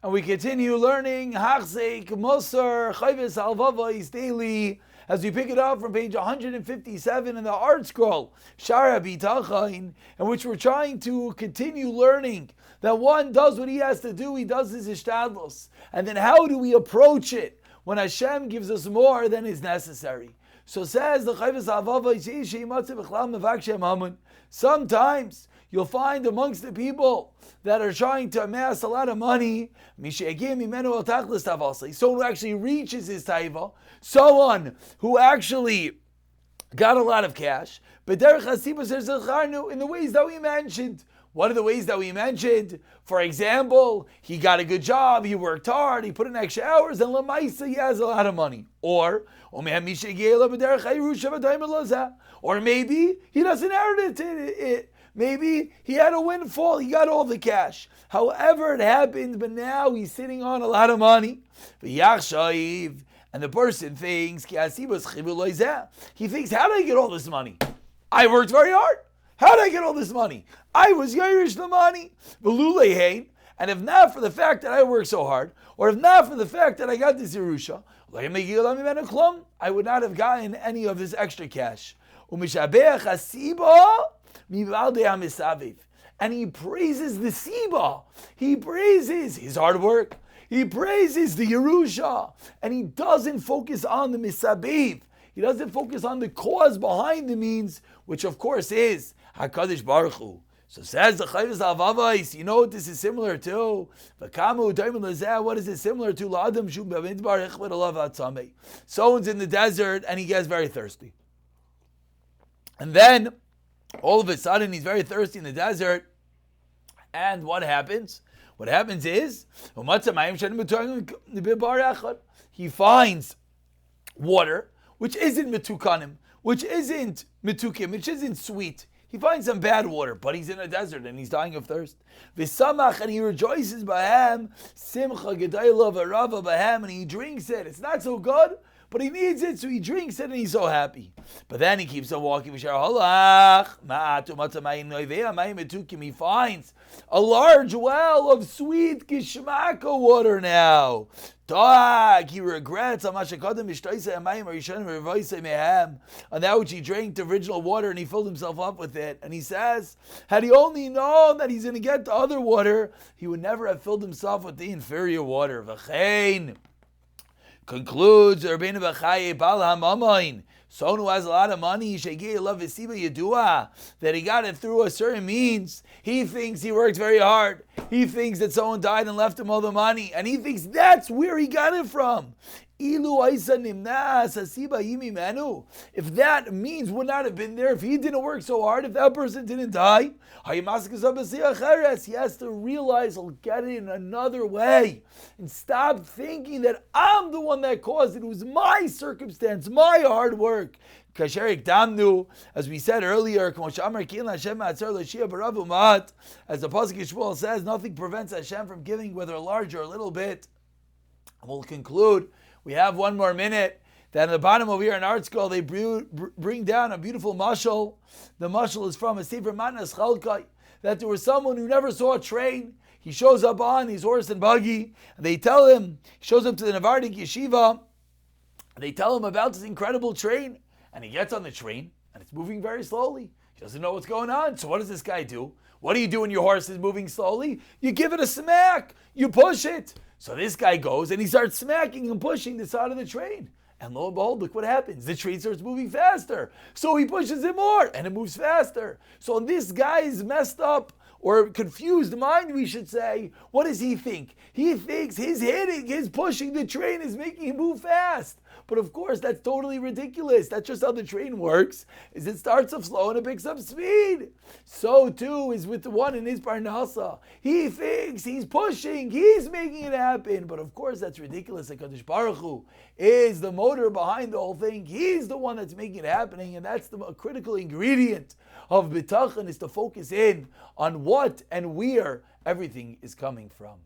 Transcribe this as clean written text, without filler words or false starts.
And we continue learning Hachzeik Musar Chovos Halevavos daily as we pick it up from page 157 in the art scroll, Sha'ar HaBitachon, in which we're trying to continue learning that one does what he has to do, he does his ishtadlos. And then how do we approach it when Hashem gives us more than is necessary? So says the Chovos Halevavos, sometimes you'll find amongst the people that are trying to amass a lot of money, someone who actually reaches his taiva, someone who actually got a lot of cash, but in the ways that we mentioned. What are the ways that we mentioned? For example, he got a good job, he worked hard, he put in extra hours, and lamaisa he has a lot of money. Or maybe he doesn't inherit it. Maybe he had a windfall, he got all the cash. However it happened, but now he's sitting on a lot of money. And the person thinks, he thinks, how did I get all this money? I worked very hard. How did I get all this money? I was Yerush the money. And if not for the fact that I worked so hard, or if not for the fact that I got this Yerusha, I would not have gotten any of this extra cash. And he praises the Siba. He praises his hard work. He praises the Yerusha. And he doesn't focus on the Misabiv. He doesn't focus on the cause behind the means, which of course is HaKadosh Baruch Hu. So says the Chovos Halevavos, you know what this is similar to? What is it similar to? Someone's in the desert and he gets very thirsty. And then, all of a sudden, he's very thirsty in the desert. And what happens? What happens is, he finds water, which isn't metukanim, which isn't metukim, which isn't sweet. He finds some bad water, but he's in a desert and he's dying of thirst. V'samach, and he rejoices b'hem, simcha gedayla v'rava b'hem, and he drinks it. It's not so good, but he needs it, so he drinks it and he's so happy. But then he keeps on walking. He finds a large well of sweet gishmaka water now. He regrets on that which he drank the original water and he filled himself up with it. And he says, had he only known that he's going to get the other water, he would never have filled himself with the inferior water. Concludes Rabbeinu B'chai Bal HaMamayin, someone who has a lot of money, that he got it through a certain means. He thinks he worked very hard. He thinks that someone died and left him all the money, and he thinks that's where he got it from. If that means would not have been there, if he didn't work so hard, if that person didn't die, he has to realize he'll get it in another way and stop thinking that I'm the one that caused it. It was my circumstance, my hard work. As we said earlier, as the Pasuk Yishmael says, nothing prevents Hashem from giving, whether large or a little bit. We'll conclude. We have one more minute. That at the bottom over here in Art School, they bring down a beautiful mashal. The mashal is from a Sefer Matnas Chalkai, that there was someone who never saw a train. He shows up on his horse and buggy, and they tell him, he shows up to the Navardik Yeshiva, and they tell him about this incredible train, and he gets on the train, and it's moving very slowly. He doesn't know what's going on, so what does this guy do? What do you do when your horse is moving slowly? You give it a smack, you push it. So this guy goes and he starts smacking and pushing the side of the train. And lo and behold, look what happens. The train starts moving faster. So he pushes it more and it moves faster. So this guy's messed up or confused mind, we should say. What does he think? He thinks his hitting, his pushing the train is making him move fast. But of course, that's totally ridiculous. That's just how the train works, is it starts off slow and it picks up speed. So too is with the one in his Parnasa. He thinks he's pushing, he's making it happen. But of course, that's ridiculous. HaKadosh Baruch Hu is the motor behind the whole thing. He's the one that's making it happening. And that's the critical ingredient of Bitachon, is to focus in on what and where everything is coming from.